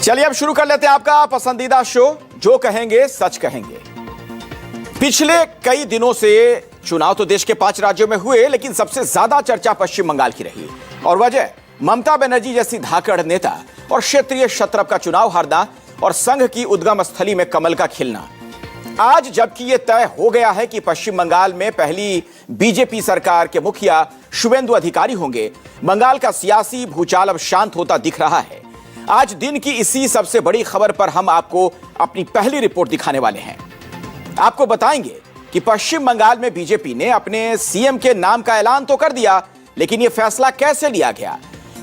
चलिए अब शुरू कर लेते हैं आपका पसंदीदा शो जो कहेंगे सच कहेंगे। पिछले कई दिनों से चुनाव तो देश के 5 राज्यों में हुए, लेकिन सबसे ज्यादा चर्चा पश्चिम बंगाल की रही और वजह ममता बनर्जी जैसी धाकड़ नेता और क्षेत्रीय शत्रप का चुनाव हारना और संघ की उद्गम स्थली में कमल का खिलना। आज जबकि यह तय हो गया है कि पश्चिम बंगाल में पहली बीजेपी सरकार के मुखिया शुवेंदु अधिकारी होंगे, बंगाल का सियासी भूचाल अब शांत होता दिख रहा है। आज दिन की इसी सबसे बड़ी खबर पर हम आपको अपनी पहली रिपोर्ट दिखाने वाले हैं। आपको बताएंगे कि पश्चिम बंगाल में बीजेपी ने अपने सीएम के नाम का ऐलान तो कर दिया, लेकिन यह फैसला कैसे लिया गया,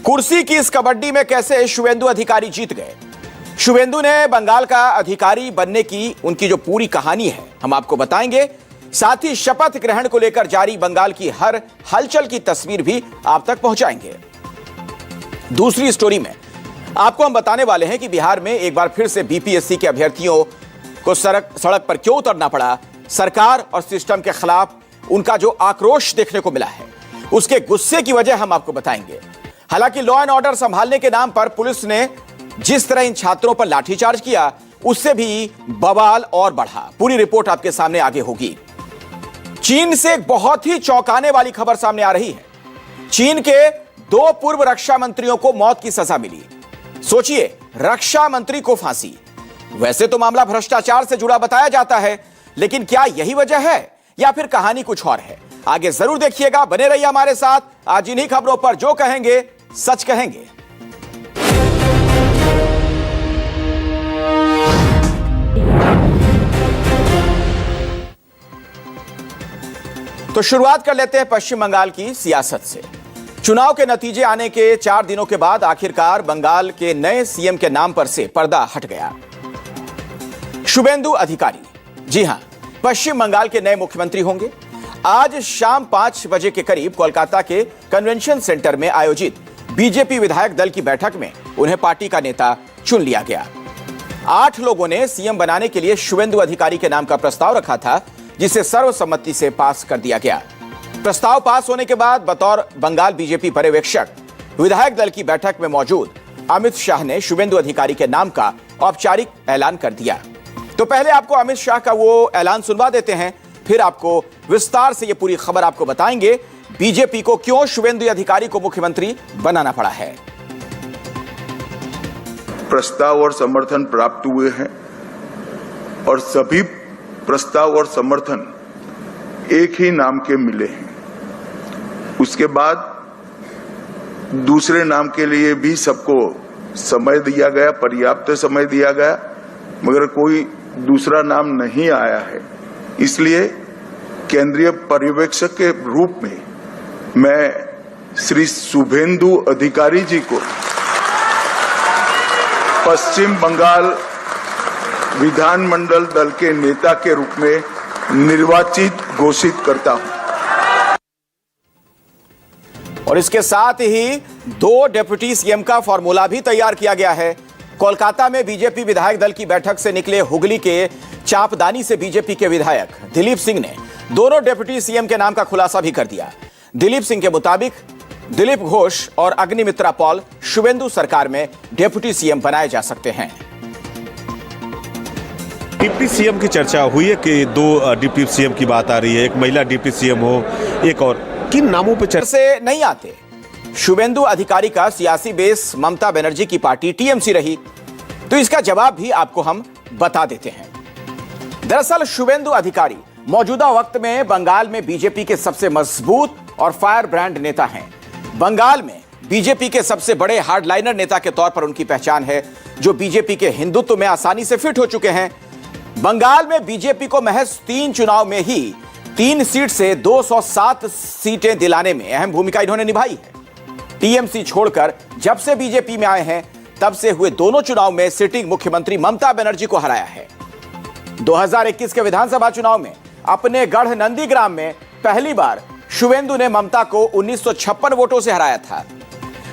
कुर्सी की इस कबड्डी में कैसे शुवेंदु अधिकारी जीत गए। शुवेंदु ने बंगाल का अधिकारी बनने की उनकी जो पूरी कहानी है हम आपको बताएंगे। साथ ही शपथ ग्रहण को लेकर जारी बंगाल की हर हलचल की तस्वीर भी आप तक पहुंचाएंगे। दूसरी स्टोरी में आपको हम बताने वाले हैं कि बिहार में एक बार फिर से बीपीएससी के अभ्यर्थियों को सड़क पर क्यों उतरना पड़ा। सरकार और सिस्टम के खिलाफ उनका जो आक्रोश देखने को मिला है, उसके गुस्से की वजह हम आपको बताएंगे। हालांकि लॉ एंड ऑर्डर संभालने के नाम पर पुलिस ने जिस तरह इन छात्रों पर लाठीचार्ज किया, उससे भी बवाल और बढ़ा। पूरी रिपोर्ट आपके सामने आगे होगी। चीन से एक बहुत ही चौंकाने वाली खबर सामने आ रही है। चीन के 2 पूर्व रक्षा मंत्रियों को मौत की सजा मिली। सोचिए, रक्षा मंत्री को फांसी। वैसे तो मामला भ्रष्टाचार से जुड़ा बताया जाता है, लेकिन क्या यही वजह है या फिर कहानी कुछ और है? आगे जरूर देखिएगा, बने रहिए हमारे साथ। आज इन्हीं खबरों पर जो कहेंगे सच कहेंगे। तो शुरुआत कर लेते हैं पश्चिम बंगाल की सियासत से। चुनाव के नतीजे आने के 4 दिनों के बाद आखिरकार बंगाल के नए सीएम के नाम पर से पर्दा हट गया। शुवेंदु अधिकारी, जी हां, पश्चिम बंगाल के नए मुख्यमंत्री होंगे। आज शाम 5 बजे के करीब कोलकाता के कन्वेंशन सेंटर में आयोजित बीजेपी विधायक दल की बैठक में उन्हें पार्टी का नेता चुन लिया गया। 8 लोगों ने सीएम बनाने के लिए शुवेंदु अधिकारी के नाम का प्रस्ताव रखा था, जिसे सर्वसम्मति से पास कर दिया गया। प्रस्ताव पास होने के बाद बतौर बंगाल बीजेपी पर्यवेक्षक विधायक दल की बैठक में मौजूद अमित शाह ने शुवेंदु अधिकारी के नाम का औपचारिक ऐलान कर दिया। तो पहले आपको अमित शाह का वो ऐलान सुनवा देते हैं, फिर आपको विस्तार से ये पूरी खबर आपको बताएंगे बीजेपी को क्यों शुवेंदु अधिकारी को मुख्यमंत्री बनाना पड़ा है। प्रस्ताव और समर्थन प्राप्त हुए हैं और सभी प्रस्ताव और समर्थन एक ही नाम के मिले हैं। उसके बाद दूसरे नाम के लिए भी सबको समय दिया गया, पर्याप्त समय दिया गया, मगर कोई दूसरा नाम नहीं आया है। इसलिए केंद्रीय पर्यवेक्षक के रूप में मैं श्री शुवेंदु अधिकारी जी को पश्चिम बंगाल विधानमंडल दल के नेता के रूप में निर्वाचित घोषित करता हूं। और इसके साथ ही 2 डेप्यूटी सीएम का फॉर्मूला भी तैयार किया गया है। कोलकाता में बीजेपी विधायक दल की बैठक से निकले हुगली के चापदानी से बीजेपी के विधायक दिलीप सिंह ने दोनों डेप्यूटी सीएम के नाम का खुलासा भी कर दिया। दिलीप सिंह के मुताबिक दिलीप घोष और अग्निमित्रा पॉल शुवेंदु सरकार में डेप्यूटी सीएम बनाए जा सकते हैं। डिप्टी सीएम की चर्चा हुई है कि 2 डिप्टी सीएम की बात आ रही है, एक महिला डिप्टी सीएम हो, एक और। किन नामों पर चर्चा से नहीं आते? शुवेंदु अधिकारी का सियासी बेस ममता बनर्जी की पार्टी टीएमसी रही, तो इसका जवाब भी आपको हम बता देते हैं। दरअसल शुवेंदु अधिकारी मौजूदा वक्त में बंगाल में बीजेपी के सबसे मजबूत और फायर ब्रांड नेता हैं। बंगाल में बीजेपी के सबसे बड़े हार्डलाइनर नेता के तौर पर उनकी पहचान है, जो बीजेपी के हिंदुत्व में आसानी से फिट हो चुके हैं। बंगाल में बीजेपी को महज 3 चुनाव में ही 3 सीट से 207 सीटें दिलाने में अहम भूमिका इन्होंने निभाई है। टीएमसी छोड़कर जब से बीजेपी में आए हैं, तब से हुए दोनों चुनाव में सिटिंग मुख्यमंत्री ममता बनर्जी को हराया है। 2021 के विधानसभा चुनाव में अपने गढ़ नंदीग्राम में पहली बार शुवेंदु ने ममता को 1956 वोटों से हराया था।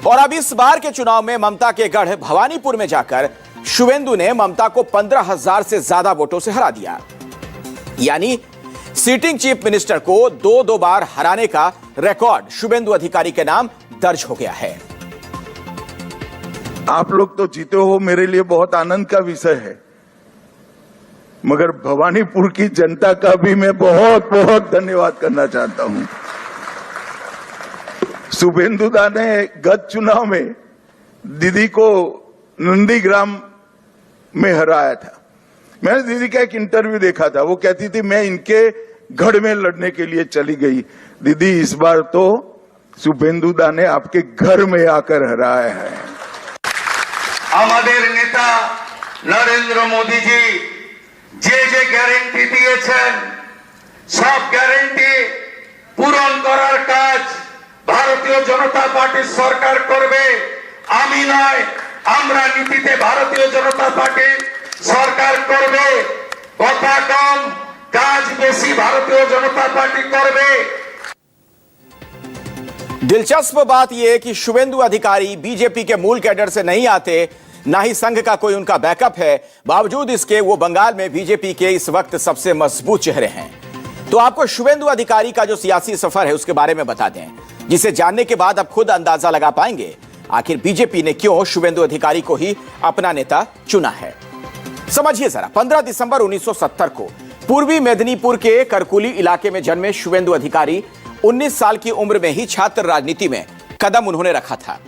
और अब इस बार के चुनाव में ममता के गढ़ भवानीपुर में जाकर शुवेंदु ने ममता को 15,000 से ज्यादा वोटों से हरा दिया। यानी सिटिंग चीफ मिनिस्टर को 2 बार हराने का रिकॉर्ड शुवेंदु अधिकारी के नाम दर्ज हो गया है। आप लोग तो जीते हो, मेरे लिए बहुत आनंद का विषय है, मगर भवानीपुर की जनता का भी मैं बहुत बहुत धन्यवाद करना चाहता हूं। शुभेंदु दा ने गत चुनाव में दीदी को नंदीग्राम में हराया था। मैंने दीदी का एक इंटरव्यू देखा था, वो कहती थी मैं इनके गढ़ में लड़ने के लिए चली गई। दीदी इस बार तो शुभेंदु दा ने आपके घर में आकर हराया है। আমাদের নেতা নরেন্দ্র মোদীজি যে যে গ্যারান্টি দিয়েছেন সব গ্যারান্টি পূরণ করার কাজ ভারতীয় জনতা পার্টির সরকার করবে। আমি নয়, আমরা নীতিতে ভারতীয় জনতা পার্টি সরকার করবে। কথা কম কাজ বেশি ভারতীয় জনতা পার্টি করবে। दिलचस्प बात यह कि शुभेंदु अधिकारी बीजेपी के मूल कैडर से नहीं आते, ना ही संघ का कोई उनका बैकअप है। बावजूद इसके वो बंगाल में बीजेपी के इस वक्त सबसे मजबूत चेहरे हैं। तो आपको शुभेंदु अधिकारी का जो सियासी सफर है उसके बारे में बता दें, जिसे जानने के बाद आप खुद अंदाजा लगा पाएंगे आखिर बीजेपी ने क्यों शुभेंदु अधिकारी को ही अपना नेता चुना है। समझिए जरा, 15 दिसंबर 1970 को पूर्वी मेदिनीपुर के करकुली इलाके में जन्मे शुभेंदु अधिकारी 19 साल की उम्र में ही छात्र राजनीति में कदम उन्होंने रखा था।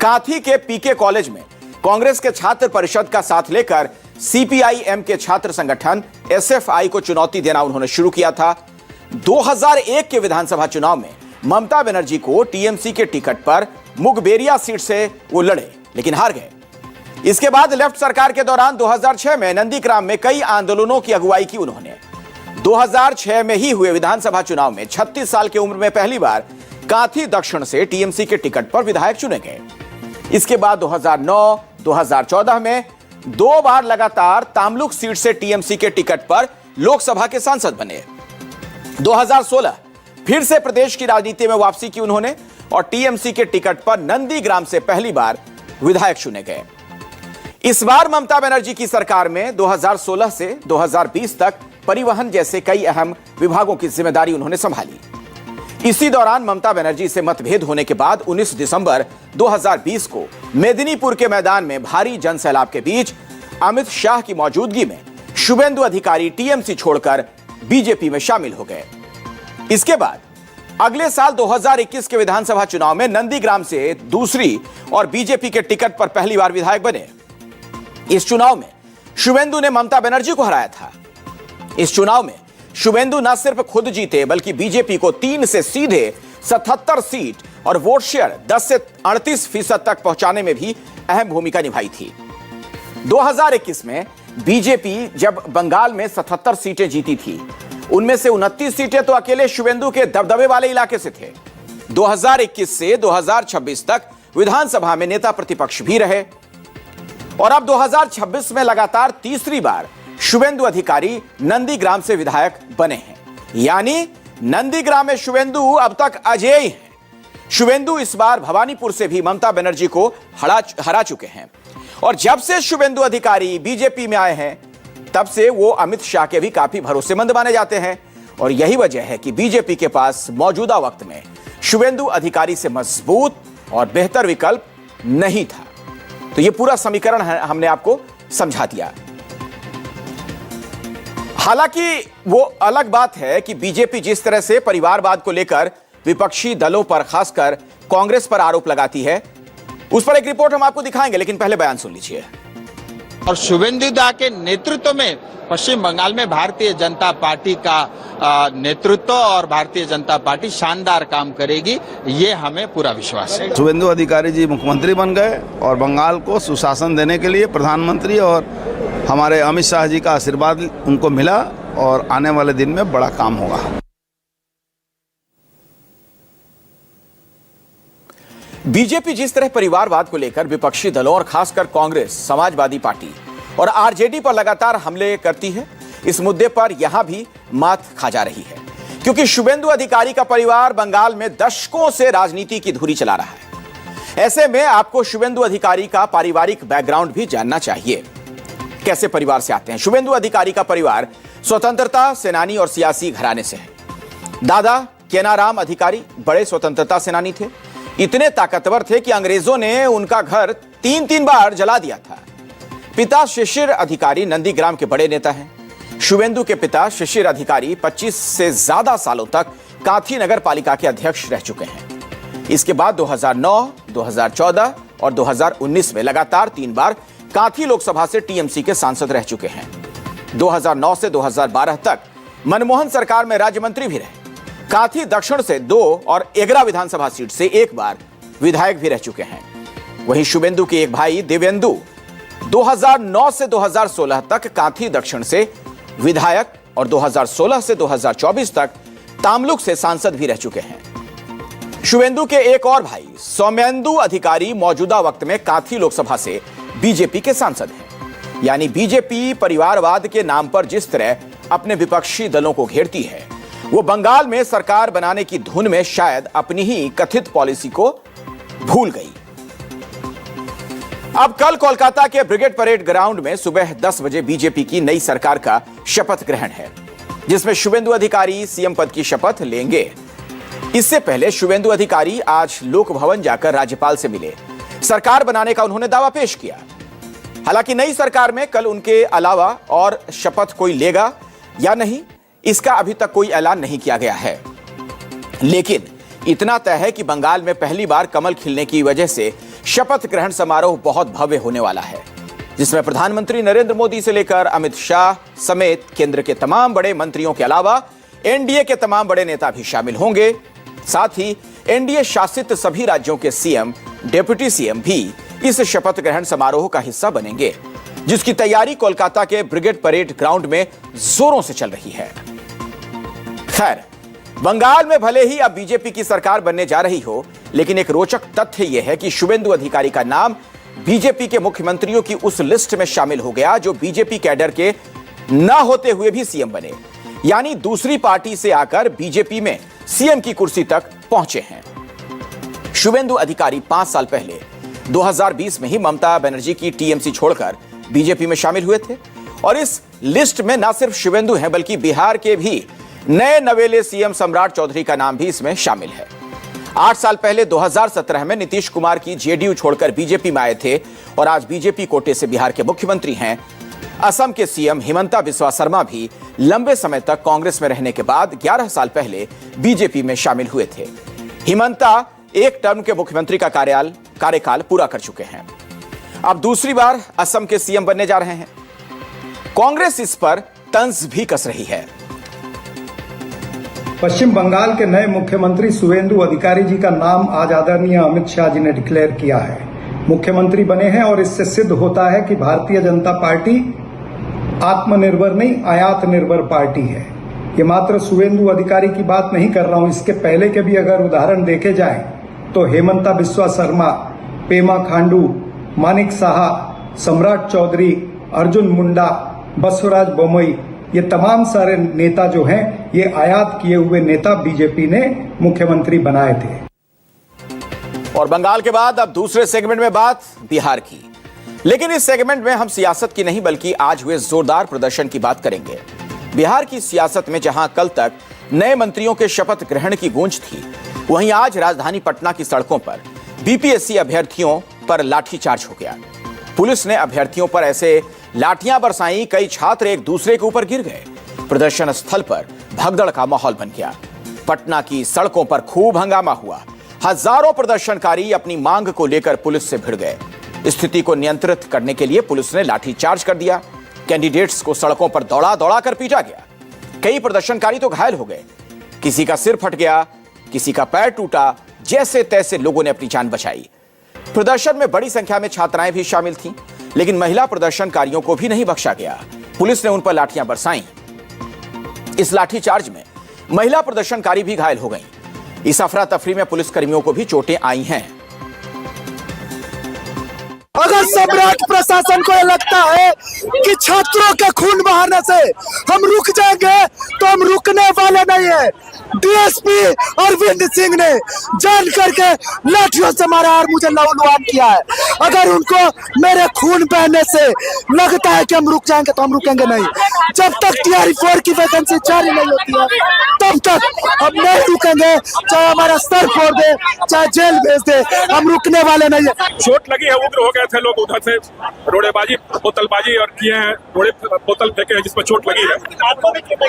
कांथी के पीके कॉलेज में कांग्रेस के छात्र परिषद का साथ लेकर सीपीआई-एम के छात्र संगठन एसएफआई को चुनौती देना उन्होंने शुरू किया था। 2001 के विधानसभा चुनाव में ममता बनर्जी को टीएमसी के टिकट पर मुगबेरिया सीट से वो लड़े, लेकिन हार गए। इसके बाद लेफ्ट सरकार के दौरान 2006 में नंदीग्राम में कई आंदोलनों की अगुवाई की उन्होंने। 2006 में ही हुए विधानसभा चुनाव में 36 साल की उम्र में पहली बार कांथी दक्षिण से टीएमसी के टिकट पर विधायक चुने गए। इसके बाद 2009, 2014 में 2 बार लगातार तामलुक सीट से टीएमसी के टिकट पर लोकसभा के सांसद बने। 2016 फिर से प्रदेश की राजनीति में वापसी की उन्होंने और टीएमसी के टिकट पर नंदीग्राम से पहली बार विधायक चुने गए। इस बार ममता बनर्जी की सरकार में 2016 से 2020 तक परिवहन जैसे कई अहम विभागों की जिम्मेदारी उन्होंने संभाली। इसी दौरान ममता बनर्जी से मतभेद होने के बाद 19 दिसंबर 2020 को मेदिनीपुर के मैदान में भारी जनसैलाब के बीच अमित शाह की मौजूदगी में शुभेंदु अधिकारी टीएमसी छोड़कर बीजेपी में शामिल हो गए। इसके बाद अगले साल 2021 के विधानसभा चुनाव में नंदीग्राम से दूसरी और बीजेपी के टिकट पर पहली बार विधायक बने। इस चुनाव में शुभेंदु ने ममता बनर्जी को हराया था। इस चुनाव में शुभेंदु न सिर्फ खुद जीते बल्कि बीजेपी को 3 से सीधे 77 सीट और वोट शेयर 10 से 38% तक पहुंचाने में भी अहम भूमिका निभाई थी। 2021 में बीजेपी जब बंगाल में 77 सीटें जीती थी, उनमें से 29 सीटें तो अकेले शुभेंदु के दबदबे वाले इलाके से थे। 2021 से 2026 तक विधानसभा में नेता प्रतिपक्ष भी रहे और अब 2026 में लगातार तीसरी बार शुभेंदु अधिकारी नंदीग्राम से विधायक बने हैं। यानी नंदीग्राम में शुभेंदु अब तक अजेय हैं। शुभेंदु इस बार भवानीपुर से भी ममता बनर्जी को हरा चुके हैं और जब से शुभेंदु अधिकारी बीजेपी में आए हैं तब से वो अमित शाह के भी काफी भरोसेमंद माने जाते हैं और यही वजह है कि बीजेपी के पास मौजूदा वक्त में शुभेंदु अधिकारी से मजबूत और बेहतर विकल्प नहीं था। तो ये पूरा समीकरण हमने आपको समझा दिया। हालांकि वो अलग बात है कि बीजेपी जिस तरह से परिवारवाद को लेकर विपक्षी दलों पर, खासकर कांग्रेस पर आरोप लगाती है, उस पर एक रिपोर्ट हम आपको दिखाएंगे, लेकिन पहले बयान सुन लीजिए। और शुभेंदु दा के नेतृत्व में पश्चिम बंगाल में भारतीय जनता पार्टी का नेतृत्व और भारतीय जनता पार्टी शानदार काम करेगी, ये हमें पूरा विश्वास है। शुभेंदु अधिकारी जी मुख्यमंत्री बन गए और बंगाल को सुशासन देने के लिए प्रधानमंत्री और हमारे अमित शाह जी का आशीर्वाद उनको मिला और आने वाले दिन में बड़ा काम होगा। बीजेपी जिस तरह परिवारवाद को लेकर विपक्षी दलों और खासकर कांग्रेस, समाजवादी पार्टी और आरजेडी पर लगातार हमले करती है, इस मुद्दे पर यहां भी मात खा जा रही है, क्योंकि शुभेंदु अधिकारी का परिवार बंगाल में दशकों से राजनीति की धुरी चला रहा है। ऐसे में आपको शुभेंदु अधिकारी का पारिवारिक बैकग्राउंड भी जानना चाहिए। कैसे परिवार से आते हैं? शुभेंदु अधिकारी का परिवार स्वतंत्रता सेनानी और सियासी घराने से है। दादा केनाराम अधिकारी बड़े स्वतंत्रता सेनानी थे, इतने ताकतवर थे कि अंग्रेजों ने उनका घर तीन बार जला दिया था। पिता शिशिर अधिकारी नंदीग्राम के बड़े नेता हैं। शुवेंदु के पिता शिशिर अधिकारी 25 से ज्यादा सालों तक कांथी नगर पालिका के अध्यक्ष रह चुके हैं। इसके बाद 2009, 2014 और 2019 में लगातार 3 बार कांथी लोकसभा से टीएमसी के सांसद रह चुके हैं। 2009 से 2012 तक मनमोहन सरकार में राज्य मंत्री भी रहे। कांथी दक्षिण से 2 और एगरा विधानसभा सीट से 1 बार विधायक भी रह चुके हैं। वहीं शुवेंदु के एक भाई दिव्येंदु 2009 से 2016 तक कांथी दक्षिण से विधायक और 2016 से 2024 तक तामलुक से सांसद भी रह चुके हैं। शुवेंदु के एक और भाई सौम्येंदु अधिकारी मौजूदा वक्त में कांथी लोकसभा से बीजेपी के सांसद हैं। यानी बीजेपी परिवारवाद के नाम पर जिस तरह अपने विपक्षी दलों को घेरती है, वो बंगाल में सरकार बनाने की धुन में शायद अपनी ही कथित पॉलिसी को भूल गई। अब कल कोलकाता के ब्रिगेड परेड ग्राउंड में सुबह 10 बजे बीजेपी की नई सरकार का शपथ ग्रहण है, जिसमें शुवेंदु अधिकारी सीएम पद की शपथ लेंगे। इससे पहले शुवेंदु अधिकारी आज लोक भवन जाकर राज्यपाल से मिले। सरकार बनाने का उन्होंने दावा पेश किया। हालांकि नई सरकार में कल उनके अलावा और शपथ कोई लेगा या नहीं, इसका अभी तक कोई ऐलान नहीं किया गया है। लेकिन इतना तय है कि बंगाल में पहली बार कमल खिलने की वजह से शपथ ग्रहण समारोह बहुत भव्य होने वाला है, जिसमें प्रधानमंत्री नरेंद्र मोदी से लेकर अमित शाह समेत केंद्र के तमाम बड़े मंत्रियों के अलावा एनडीए के तमाम बड़े नेता भी शामिल होंगे। साथ ही एनडीए शासित सभी राज्यों के सीएम, डिप्टी सीएम भी इस शपथ ग्रहण समारोह का हिस्सा बनेंगे, जिसकी तैयारी कोलकाता के ब्रिगेड परेड ग्राउंड में जोरों से चल रही है। खैर, बंगाल में भले ही अब बीजेपी की सरकार बनने जा रही हो, लेकिन एक रोचक तथ्य यह है कि शुवेंदु अधिकारी का नाम बीजेपी के मुख्यमंत्रियों की उस लिस्ट में शामिल हो गया जो बीजेपी कैडर के न होते हुए भी सीएम बने, यानी दूसरी पार्टी से आकर बीजेपी में सीएम की कुर्सी तक पहुंचे हैं। शुवेंदु अधिकारी 5 साल पहले 2020 में ही ममता बनर्जी की टीएमसी छोड़कर बीजेपी में शामिल हुए थे और इस लिस्ट में न सिर्फ शुवेंदु हैं बल्कि बिहार के भी नए नवेले सीएम सम्राट चौधरी का नाम भी इसमें शामिल है। 8 साल पहले 2017 में नीतीश कुमार की जेडीयू छोड़कर बीजेपी में आए थे और आज बीजेपी कोटे से बिहार के मुख्यमंत्री हैं। असम के सीएम हिमंता बिस्वा शर्मा भी लंबे समय तक कांग्रेस में रहने के बाद 11 साल पहले बीजेपी में शामिल हुए थे। हिमंता एक टर्म के मुख्यमंत्री का कार्यकाल पूरा कर चुके हैं। अब दूसरी बार असम के सीएम बनने जा रहे हैं। कांग्रेस इस पर तंज भी कस रही है। पश्चिम बंगाल के नए मुख्यमंत्री शुवेंदु अधिकारी जी का नाम आज आदरणीय अमित शाह जी ने डिक्लेयर किया है। मुख्यमंत्री बने हैं और इससे सिद्ध होता है कि भारतीय जनता पार्टी आत्मनिर्भर नहीं, आयात निर्भर पार्टी है। ये मात्र शुवेंदु अधिकारी की बात नहीं कर रहा हूं, इसके पहले के भी अगर उदाहरण देखे जाए तो हेमंता बिस्वा शर्मा, पेमा खांडू, मानिक साहा, सम्राट चौधरी, अर्जुन मुंडा, बसवराज बोमई, ये तमाम सारे नेता जो हैं, ये आयात किए हुए नेता बीजेपी ने मुख्यमंत्री बनाए थे। और बंगाल के बाद अब दूसरे सेगमेंट में बात बिहार की, लेकिन इस सेगमेंट में हम सियासत की नहीं बल्कि आज हुए जोरदार प्रदर्शन की बात करेंगे। बिहार की सियासत में जहां कल तक नए मंत्रियों के शपथ ग्रहण की गूंज थी, वहीं आज राजधानी पटना की सड़कों पर बीपीएससी अभ्यर्थियों पर लाठीचार्ज हो गया। पुलिस ने अभ्यर्थियों पर ऐसे लाठियां बरसाई, कई छात्र एक दूसरे के ऊपर गिर गए। प्रदर्शन स्थल पर भगदड़ का माहौल बन गया। पटना की सड़कों पर खूब हंगामा हुआ। हजारों प्रदर्शनकारी अपनी मांग को लेकर पुलिस से भिड़ गए। स्थिति को नियंत्रित करने के लिए पुलिस ने लाठीचार्ज कर दिया। कैंडिडेट्स को सड़कों पर दौड़ा दौड़ा कर पीटा गया। कई प्रदर्शनकारी तो घायल हो गए। किसी का सिर फट गया, किसी का पैर टूटा। जैसे तैसे लोगों ने अपनी जान बचाई। प्रदर्शन में बड़ी संख्या में छात्राएं भी शामिल थीं, लेकिन महिला प्रदर्शनकारियों को भी नहीं बख्शा गया। पुलिस ने उन पर लाठियां बरसाई। इस लाठीचार्ज में महिला प्रदर्शनकारी भी घायल हो गईं। इस अफरा तफरी में पुलिसकर्मियों को भी चोटें आई हैं। अगर सम्राट प्रशासन को ये लगता है कि छात्रों के खून बहाने से हम रुक जाएंगे तो हम रुकने वाले नहीं है। डीएसपी अरविंद सिंह ने जान करके लाठियों से मारा और मुझे लहूलुहान किया है। अगर उनको मेरे खून बहने से लगता है कि हम रुक जाएंगे तो हम रुकेंगे नहीं। जब तक टीआरई 4 की वैकेंसी जारी नहीं होती है तब तक हम नहीं रुकेंगे, चाहे हमारा सर फोड़ दे, चाहे जेल भेज दे, हम रुकने वाले नहीं है। चोट लगी है, उग्र हो गए थे लोग, उधर से रोड़ेबाजी बोतलबाजी और किए हैं, रोड़े बोतल फेंके हैं जिसमें चोट लगी है।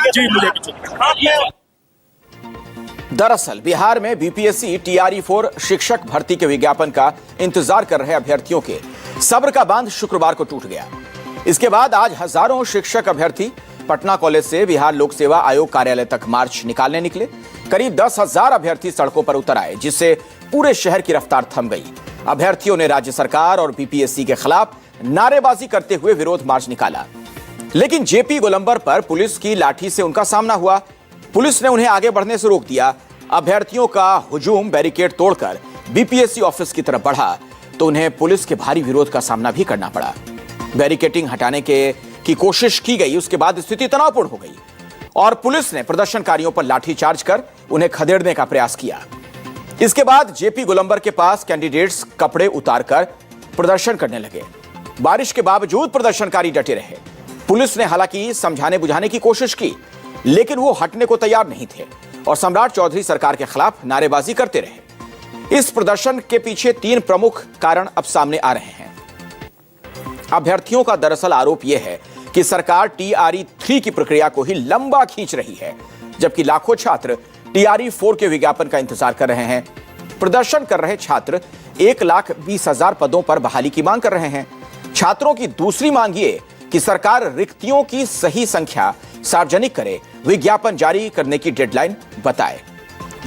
जी मुझे भी चोट। दरअसल बिहार में बीपीएससी टीआरई 4 शिक्षक भर्ती के विज्ञापन का इंतजार कर रहे अभ्यर्थियों के सब्र का बांध शुक्रवार को टूट गया। इसके बाद आज हजारों शिक्षक अभ्यर्थी पटना कॉलेज से बिहार लोक सेवा आयोग कार्यालय तक मार्च निकालने निकले। करीब 10,000 अभ्यर्थी सड़कों पर उतर आए, जिससे पूरे शहर की रफ्तार थम गई। अभ्यर्थियों ने राज्य सरकार और बीपीएससी के खिलाफ नारेबाजी करते हुए विरोध मार्च निकाला, लेकिन जेपी गोलंबर पर पुलिस की लाठी से उनका सामना हुआ। पुलिस ने उन्हें आगे बढ़ने से रोक दिया। अभ्यर्थियों का हुजूम बैरिकेड तोड़कर बीपीएससी ऑफिस की तरफ बढ़ा तो उन्हें पुलिस के भारी विरोध का सामना भी करना पड़ा। बैरिकेडिंग हटाने की कोशिश की गई, उसके बाद स्थिति तनावपूर्ण हो गई और पुलिस ने प्रदर्शनकारियों पर लाठीचार्ज कर उन्हें खदेड़ने का प्रयास किया। इसके बाद जेपी गोलंबर के पास कैंडिडेट्स कपड़े उतारकर प्रदर्शन करने लगे। बारिश के बावजूद प्रदर्शनकारी डटे रहे। पुलिस ने हालांकि समझाने बुझाने की कोशिश की, लेकिन वो हटने को तैयार नहीं थे और सम्राट चौधरी सरकार के खिलाफ नारेबाजी करते रहे। इस प्रदर्शन के पीछे 3 प्रमुख कारण अब सामने आ रहे हैं। अभ्यर्थियों का दरअसल आरोप यह है कि सरकार टीआरई 3 की प्रक्रिया को ही लंबा खींच रही है, जबकि लाखों छात्र टीआरई 4 के विज्ञापन का इंतजार कर रहे हैं। प्रदर्शन कर रहे छात्र 1,20,000 पदों पर बहाली की मांग कर रहे हैं। छात्रों की दूसरी मांग ये कि सरकार रिक्तियों की सही संख्या सार्वजनिक करे, विज्ञापन जारी करने की डेडलाइन बताए,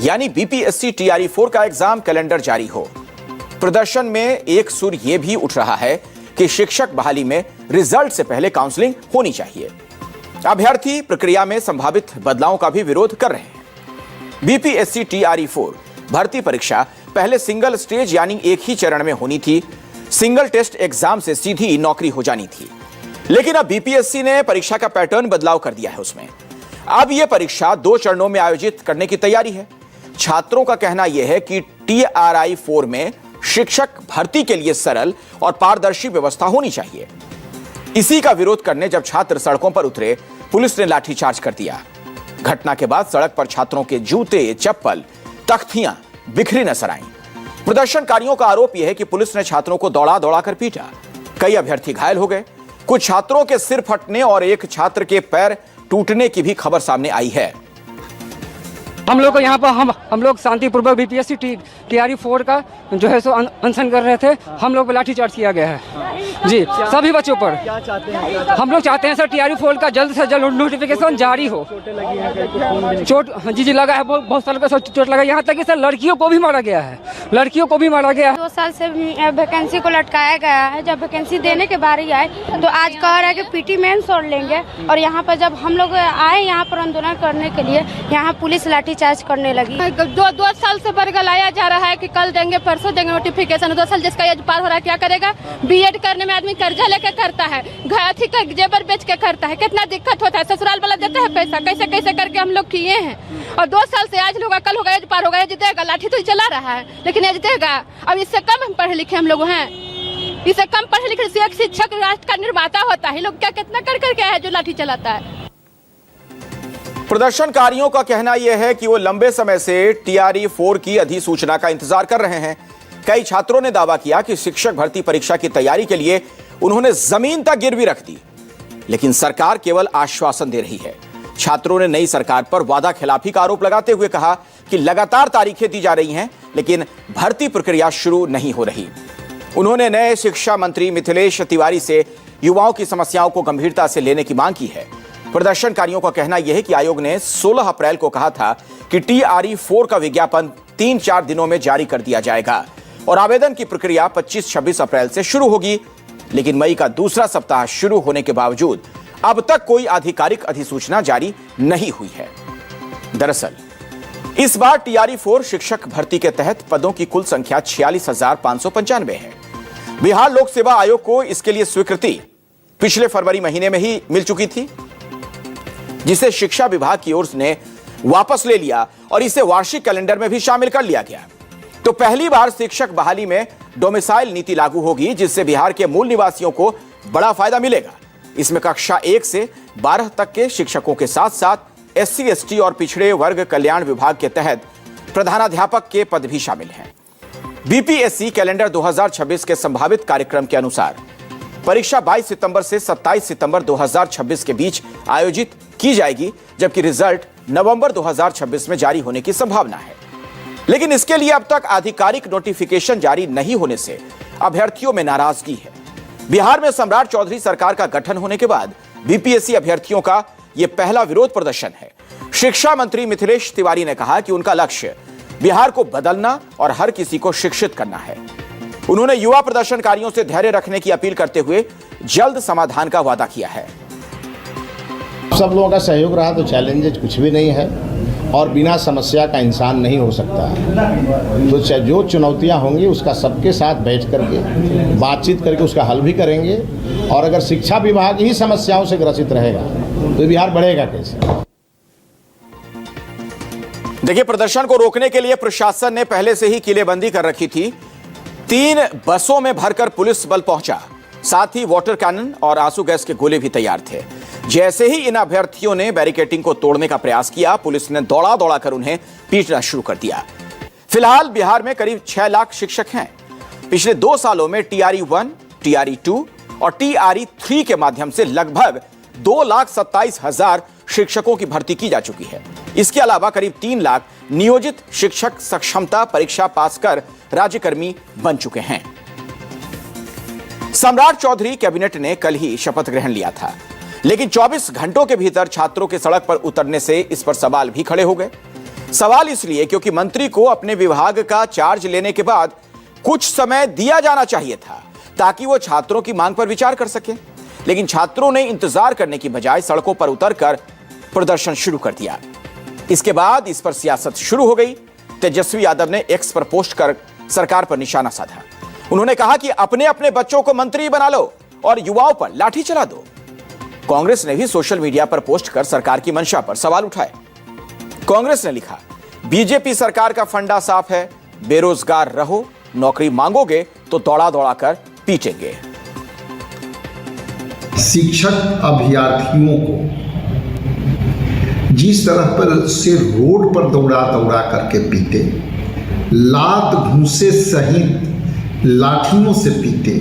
यानी बीपीएससी टीआरई 4 का एग्जाम कैलेंडर जारी हो। प्रदर्शन में एक सुर यह भी उठ रहा है कि शिक्षक बहाली में रिजल्ट से पहले काउंसलिंग होनी चाहिए। अभ्यर्थी प्रक्रिया में संभावित बदलावों का भी विरोध कर रहे हैं। बीपीएससी टीआरई 4 भर्ती परीक्षा पहले सिंगल स्टेज यानी एक ही चरण में होनी थी। सिंगल टेस्ट एग्जाम से सीधी नौकरी हो जानी थी, लेकिन अब बीपीएससी ने परीक्षा का पैटर्न बदलाव कर दिया है। उसमें अब यह परीक्षा 2 चरणों में आयोजित करने की तैयारी है। छात्रों का कहना यह है कि टीआरई 4 में शिक्षक भर्ती के लिए सरल और पारदर्शी व्यवस्था होनी चाहिए। इसी का विरोध करने जब छात्र सड़कों पर उतरे, पुलिस ने लाठीचार्ज कर दिया। घटना के बाद सड़क पर छात्रों के जूते, चप्पल, तख्तियां बिखरी नजर आईं। प्रदर्शनकारियों का आरोप यह है कि पुलिस ने छात्रों को दौड़ा दौड़ा कर पीटा। कई अभ्यर्थी घायल हो गए। कुछ छात्रों के सिर फटने और एक छात्र के पैर टूटने की भी खबर सामने आई है। हम लोग को यहाँ पर हम लोग शांतिपूर्वक बीपीएससी टीआरई 4 का जो है सो अनशन कर रहे थे। हम लोग पर लाठीचार्ज किया गया है जी, सभी बच्चों पर। क्या चाहते हैं? हम लोग चाहते हैं सर टीआरई 4 का जल्द से जल्द नोटिफिकेशन जारी हो। चोट जी लगा है, बहुत सालों का चोट लगा। यहाँ तक कि सर लड़कियों को भी मारा गया है, लड़कियों को भी मारा गया है। 2 साल से वैकेंसी को लटकाया गया है। जब वैकेंसी देने के बारी आए तो आज कह रहा है कि पीटी मेंस और लेंगे, और यहाँ पर जब हम लोग आए यहाँ पर आंदोलन करने के लिए, यहाँ पुलिस लाठीचार्ज करने लगी। 2 साल से बरगलाया जा रहा है कि कल देंगे परसों देंगे नोटिफिकेशन। 2 साल जिसका एज पार हो रहा है क्या करेगा? बीएड करने में आदमी कर्जा लेके करता है, अथी का जेबर बेच के करता है, कितना दिक्कत होता है। ससुराल वाला देते हैं पैसा, कैसे कैसे करके हम लोग किए हैं। और 2 साल से आज होगा कल होगा, एज पार होगा, एज देगा। लाठी तो चला रहा है लेकिन एज देगा। अब इससे कम हम पढ़े लिखे हम लोग हैं, इससे कम पढ़े लिखे से एक शिक्षक राष्ट्र का निर्माता होता है। लोग क्या कितना कर करके है जो लाठी चलाता है। प्रदर्शनकारियों का कहना यह है कि वो लंबे समय से टीआरई 4 की अधिसूचना का इंतजार कर रहे हैं। कई छात्रों ने दावा किया कि शिक्षक भर्ती परीक्षा की तैयारी के लिए उन्होंने जमीन तक गिरवी रख दी, लेकिन सरकार केवल आश्वासन दे रही है। छात्रों ने नई सरकार पर वादा खिलाफी का आरोप लगाते हुए कहा कि लगातार तारीखें दी जा रही हैं, लेकिन भर्ती प्रक्रिया शुरू नहीं हो रही। उन्होंने नए शिक्षा मंत्री मिथिलेश तिवारी से युवाओं की समस्याओं को गंभीरता से लेने की मांग की है। प्रदर्शनकारियों का कहना यह है कि आयोग ने 16 अप्रैल को कहा था कि टीआरई 4 का विज्ञापन 3-4 दिनों में जारी कर दिया जाएगा और आवेदन की प्रक्रिया 25-26 अप्रैल से शुरू होगी, लेकिन मई का दूसरा सप्ताह शुरू होने के बावजूद अब तक कोई आधिकारिक अधिसूचना जारी नहीं हुई है। दरअसल इस बार टीआरई 4 शिक्षक भर्ती के तहत पदों की कुल संख्या 46,595 है। बिहार लोक सेवा आयोग को इसके लिए स्वीकृति पिछले फरवरी महीने में ही मिल चुकी थी, जिसे शिक्षा विभाग की ओर ने वापस ले लिया और इसे वार्षिक कैलेंडर में भी शामिल कर लिया गया। तो पहली बार शिक्षक बहाली में डोमिसाइल नीति लागू होगी, जिससे बिहार के मूल निवासियों को बड़ा फायदा मिलेगा। इसमें कक्षा 1 से 12 तक के शिक्षकों के साथ साथ SC, ST और पिछड़े वर्ग कल्याण विभाग के तहत प्रधानाध्यापक के पद भी शामिल हैं। BPSC कैलेंडर 2026 के संभावित कार्यक्रम के अनुसार परीक्षा 22 सितंबर से 27 सितंबर 2026 के बीच आयोजित की जाएगी, जबकि रिजल्ट नवंबर 2026 में जारी होने की संभावना है। लेकिन इसके लिए अब तक आधिकारिक नोटिफिकेशन जारी नहीं होने से अभ्यर्थियों में नाराजगी है। बिहार में सम्राट चौधरी सरकार का गठन होने के बाद BPSC अभ्यर्थियों का यह पहला विरोध प्रदर्शन है। शिक्षा मंत्री मिथिलेश तिवारी ने कहा कि उनका लक्ष्य बिहार को बदलना और हर किसी को शिक्षित करना है। उन्होंने युवा प्रदर्शनकारियों से धैर्य रखने की अपील करते हुए जल्द समाधान का वादा किया है। सब लोगों का सहयोग रहा तो चैलेंजेस कुछ भी नहीं है और बिना समस्या का इंसान नहीं हो सकता। तो जो चुनौतियां होंगी उसका सबके साथ बैठ करके बातचीत करके उसका हल भी करेंगे। और अगर शिक्षा विभाग ही समस्याओं से ग्रसित रहेगा तो बिहार बढ़ेगा कैसे? देखिए, प्रदर्शन को रोकने के लिए प्रशासन ने पहले से ही किलेबंदी कर रखी थी। 3 बसों में भरकर पुलिस बल पहुंचा, साथ ही वाटर कैनन और आंसू गैस के गोले भी तैयार थे। जैसे ही इन अभ्यर्थियों ने बैरिकेडिंग को तोड़ने का प्रयास किया, पुलिस ने दौड़ा कर उन्हें पीटना शुरू कर दिया। फिलहाल बिहार में करीब 6 लाख शिक्षक हैं। पिछले 2 सालों में TRE-1, TRE-2 और TRE-3 के माध्यम से लगभग 2,27,000 शिक्षकों की भर्ती की जा चुकी है। इसके अलावा करीब 3 लाख नियोजित शिक्षक सक्षमता परीक्षा पास कर राज्यकर्मी बन चुके हैं। सम्राट चौधरी कैबिनेट ने कल ही शपथ ग्रहण लिया था, लेकिन 24 घंटों के भीतर छात्रों के सड़क पर उतरने से इस पर सवाल भी खड़े हो गए। सवाल इसलिए क्योंकि मंत्री को अपने विभाग का चार्ज लेने के बाद कुछ समय दिया जाना चाहिए था ताकि वो छात्रों की मांग पर विचार कर सके। लेकिन छात्रों ने इंतजार करने की बजाय सड़कों पर उतरकर प्रदर्शन शुरू कर दिया। इसके बाद इस पर सियासत शुरू हो गई। तेजस्वी यादव ने X पर पोस्ट कर सरकार पर निशाना साधा। उन्होंने कहा कि अपने अपने बच्चों को मंत्री बना लो और युवाओं पर लाठी चला दो। कांग्रेस ने भी सोशल मीडिया पर पोस्ट कर सरकार की मंशा पर सवाल उठाए। कांग्रेस ने लिखा, बीजेपी सरकार का फंडा साफ है, बेरोजगार रहो, नौकरी मांगोगे तो दौड़ा कर पीटेंगे। शिक्षक अभ्यर्थियों को जिस तरह पर से रोड पर दौड़ा करके पीटे, लात घूंसे सहित लाठियों से पीटे,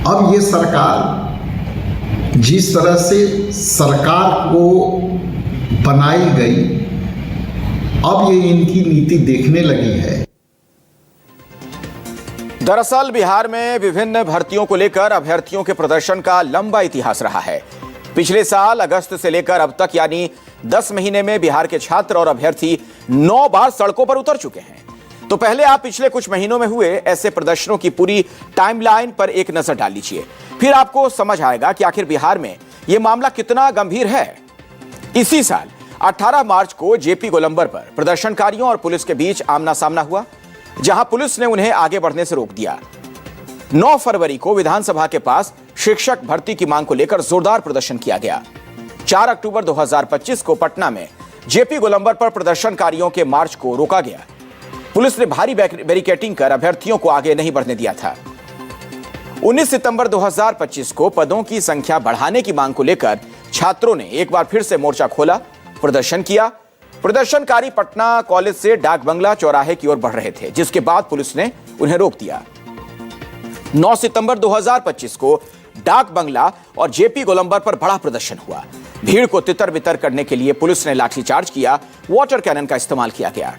अब ये सरकार जिस तरह से सरकार को बनाई गई, अब ये इनकी नीति देखने लगी है। दरअसल बिहार में विभिन्न भर्तियों को लेकर अभ्यर्थियों के प्रदर्शन का लंबा इतिहास रहा है। पिछले साल अगस्त से लेकर अब तक यानी 10 महीने में बिहार के छात्र और अभ्यर्थी 9 बार सड़कों पर उतर चुके हैं। तो पहले आप पिछले कुछ महीनों में हुए ऐसे प्रदर्शनों की पूरी टाइमलाइन पर एक नजर डाल लीजिए, फिर आपको समझ आएगा कि आखिर बिहार में यह मामला कितना गंभीर है। इसी साल 18 मार्च को जेपी गोलंबर पर प्रदर्शनकारियों और पुलिस के बीच आमना सामना हुआ, जहां पुलिस ने उन्हें आगे बढ़ने से रोक दिया। 9 फरवरी को विधानसभा के पास शिक्षक भर्ती की मांग को लेकर जोरदार प्रदर्शन किया गया। 4 अक्टूबर 2025 को पटना में जेपी गोलंबर पर प्रदर्शनकारियों के मार्च को रोका गया। पुलिस ने भारी बैरिकेडिंग कर अभ्यर्थियों को आगे नहीं बढ़ने दिया था। 19 सितंबर 2025 को पदों की संख्या बढ़ाने की मांग को लेकर छात्रों ने एक बार फिर से मोर्चा खोला, प्रदर्शन किया। प्रदर्शनकारी पटना कॉलेज से डाक बंगला चौराहे की ओर बढ़ रहे थे, जिसके बाद पुलिस ने उन्हें रोक दिया। 9 सितंबर 2025 को डाक बंगला और जेपी गोलंबर पर बड़ा प्रदर्शन हुआ। भीड़ को तितर बितर करने के लिए पुलिस ने लाठीचार्ज किया, वाटर कैनन का इस्तेमाल किया गया।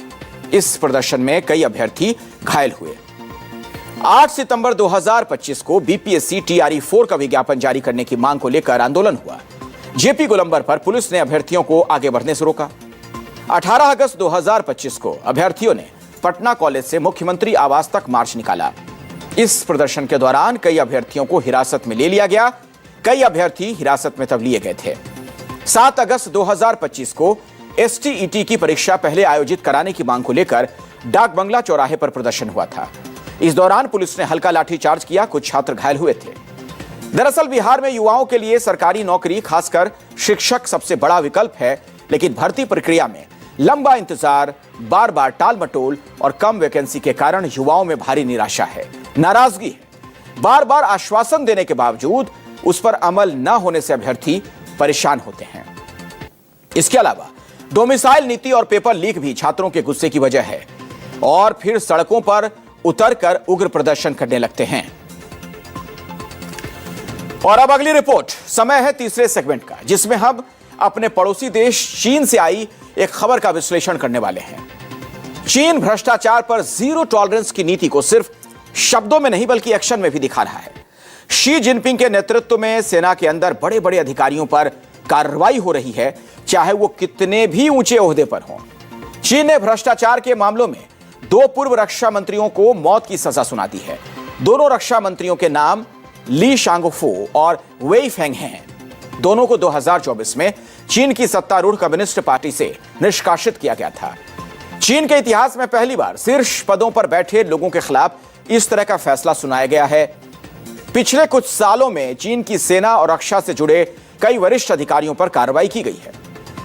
इस प्रदर्शन में कई अभ्यर्थी घायल हुए। 8 सितंबर 2025 को बीपीएससी TRE-4 का विज्ञापन जारी करने की मांग को लेकर आंदोलन हुआ। जेपी गोलंबर पर पुलिस ने अभ्यर्थियों को आगे बढ़ने से रोका। 18 अगस्त 2025 को अभ्यर्थियों ने पटना कॉलेज से मुख्यमंत्री आवास तक मार्च निकाला। इस प्रदर्शन के दौरान कई अभ्यर्थियों को हिरासत में ले लिया गया, कई अभ्यर्थी हिरासत में तब लिए गए थे। 7 अगस्त 2025 को STET की परीक्षा पहले आयोजित कराने की मांग को लेकर डाक बंगला चौराहे पर प्रदर्शन हुआ था। इस दौरान पुलिस ने हल्का लाठीचार्ज किया, कुछ छात्र घायल हुए थे। दरअसल बिहार में युवाओं के लिए सरकारी नौकरी, खासकर शिक्षक, सबसे बड़ा विकल्प है, लेकिन भर्ती प्रक्रिया में लंबा इंतजार, बार बार टाल मटोल और कम वैकेंसी के कारण युवाओं में भारी निराशा है, नाराजगी है। बार बार आश्वासन देने के बावजूद उस पर अमल न होने से अभ्यर्थी परेशान होते हैं। इसके अलावा डोमिसाइल नीति और पेपर लीक भी छात्रों के गुस्से की वजह है और फिर सड़कों पर उतरकर उग्र प्रदर्शन करने लगते हैं। और अब अगली रिपोर्ट, समय है तीसरे सेगमेंट का, जिसमें हम अपने पड़ोसी देश चीन से आई एक खबर का विश्लेषण करने वाले हैं। चीन भ्रष्टाचार पर जीरो टॉलरेंस की नीति को सिर्फ शब्दों में नहीं बल्कि एक्शन में भी दिखा रहा है। शी जिनपिंग के नेतृत्व में सेना के अंदर बड़े बड़े अधिकारियों पर कार्रवाई हो रही है, चाहे वो कितने भी ऊंचे ओहदे पर हों। चीन ने भ्रष्टाचार के मामलों में 2 पूर्व रक्षा मंत्रियों को मौत की सजा सुना दी है। दोनों रक्षा मंत्रियों के नाम ली शांगफो और वेई फेंग हैं। दोनों को 2024 में चीन की सत्तारूढ़ कम्युनिस्ट पार्टी से निष्कासित किया गया था। चीन के इतिहास में पहली बार शीर्ष पदों पर बैठे लोगों के खिलाफ इस तरह का फैसला सुनाया गया है। पिछले कुछ सालों में चीन की सेना और रक्षा से जुड़े कई वरिष्ठ अधिकारियों पर कार्रवाई की गई है।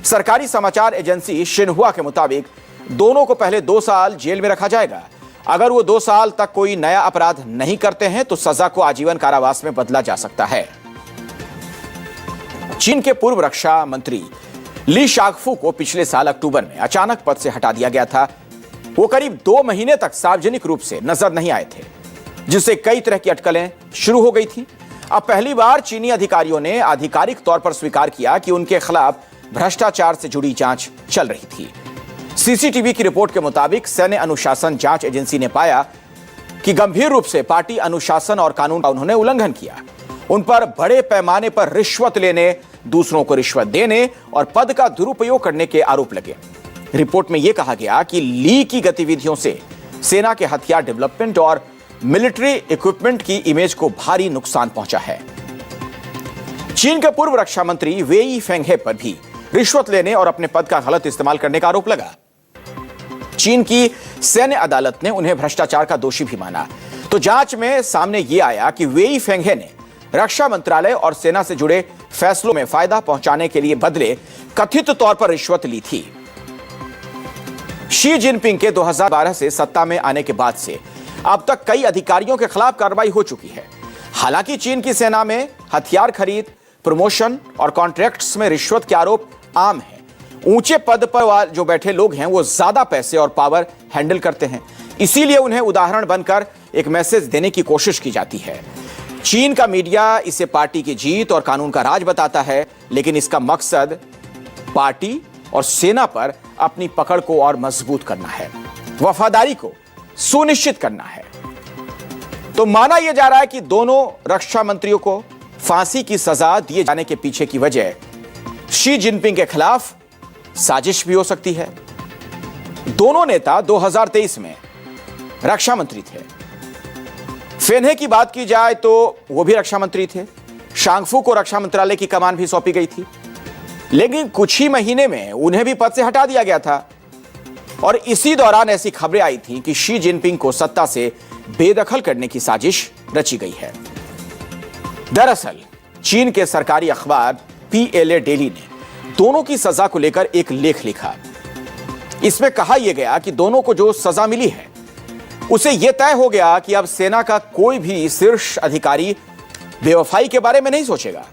सरकारी समाचार एजेंसी शिन्हुआ के मुताबिक दोनों को पहले 2 साल जेल में रखा जाएगा। अगर वो 2 साल तक कोई नया अपराध नहीं करते हैं तो सजा को आजीवन कारावास में बदला जा सकता है। चीन के पूर्व रक्षा मंत्री ली शांगफू को पिछले साल अक्टूबर में अचानक पद से हटा दिया गया था। वो करीब 2 महीने तक सार्वजनिक रूप से नजर नहीं आए थे, जिससे कई तरह की अटकलें शुरू हो गई थी। अब पहली बार चीनी अधिकारियों ने आधिकारिक तौर पर स्वीकार किया कि उनके खिलाफ भ्रष्टाचार से जुड़ी जांच चल रही थी। सीसीटीवी की रिपोर्ट के मुताबिक सैन्य अनुशासन जांच एजेंसी ने पाया कि गंभीर रूप से पार्टी अनुशासन और कानून का उन्होंने उल्लंघन किया। उन पर बड़े पैमाने पर रिश्वत लेने, दूसरों को रिश्वत देने और पद का दुरुपयोग करने के आरोप लगे। रिपोर्ट में यह कहा गया कि ली की गतिविधियों से सेना के हथियार डेवलपमेंट और मिलिट्री इक्विपमेंट की इमेज को भारी नुकसान पहुंचा है। चीन के पूर्व रक्षा मंत्री वेई फेंगहे पर भी रिश्वत लेने और अपने पद का गलत इस्तेमाल करने का आरोप लगा। चीन की सैन्य अदालत ने उन्हें भ्रष्टाचार का दोषी भी माना। तो जांच में सामने यह आया कि वेई फेंगहे ने रक्षा मंत्रालय और सेना से जुड़े फैसलों में फायदा पहुंचाने के लिए बदले कथित तौर पर रिश्वत ली थी। शी जिनपिंग के 2012 से सत्ता में आने के बाद से अब तक कई अधिकारियों के खिलाफ कार्रवाई हो चुकी है। हालांकि चीन की सेना में हथियार खरीद, प्रमोशन और कॉन्ट्रैक्ट्स में रिश्वत के आरोप आम है। ऊंचे पद पर जो बैठे लोग हैं वो ज्यादा पैसे और पावर हैंडल करते हैं, इसीलिए उन्हें उदाहरण बनकर एक मैसेज देने की कोशिश की जाती है। चीन का मीडिया इसे पार्टी की जीत और कानून का राज बताता है, लेकिन इसका मकसद पार्टी और सेना पर अपनी पकड़ को और मजबूत करना है, वफादारी को सुनिश्चित करना है। तो माना यह जा रहा है कि दोनों रक्षा मंत्रियों को फांसी की सजा दिए जाने के पीछे की वजह शी जिनपिंग के खिलाफ साजिश भी हो सकती है। दोनों नेता 2023 में रक्षा मंत्री थे। फेन्हे की बात की जाए तो वो भी रक्षा मंत्री थे। शांगफू को रक्षा मंत्रालय की कमान भी सौंपी गई थी, लेकिन कुछ ही महीने में उन्हें भी पद से हटा दिया गया था। और इसी दौरान ऐसी खबरें आई थी कि शी जिनपिंग को सत्ता से बेदखल करने की साजिश रची गई है। दरअसल चीन के सरकारी अखबार PLA डेली ने दोनों की सजा को लेकर एक लेख लिखा। इसमें कहा यह गया कि दोनों को जो सजा मिली है उसे यह तय हो गया कि अब सेना का कोई भी शीर्ष अधिकारी बेवफाई के बारे में नहीं सोचेगा।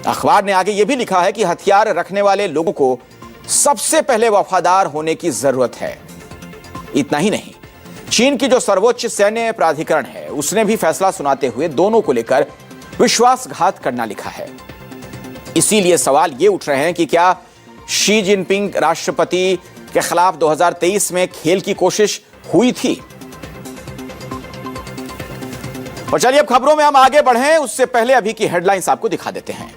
अखबार ने आगे यह भी लिखा है कि हथियार रखने वाले लोगों को सबसे पहले वफादार होने की जरूरत है। इतना ही नहीं, चीन की जो सर्वोच्च सैन्य प्राधिकरण है उसने भी फैसला सुनाते हुए दोनों को लेकर विश्वासघात करना लिखा है। इसीलिए सवाल ये उठ रहे हैं कि क्या शी जिनपिंग राष्ट्रपति के खिलाफ 2023 में खेल की कोशिश हुई थी। और चलिए अब खबरों में हम आगे बढ़ें, उससे पहले अभी की हेडलाइंस आपको दिखा देते हैं।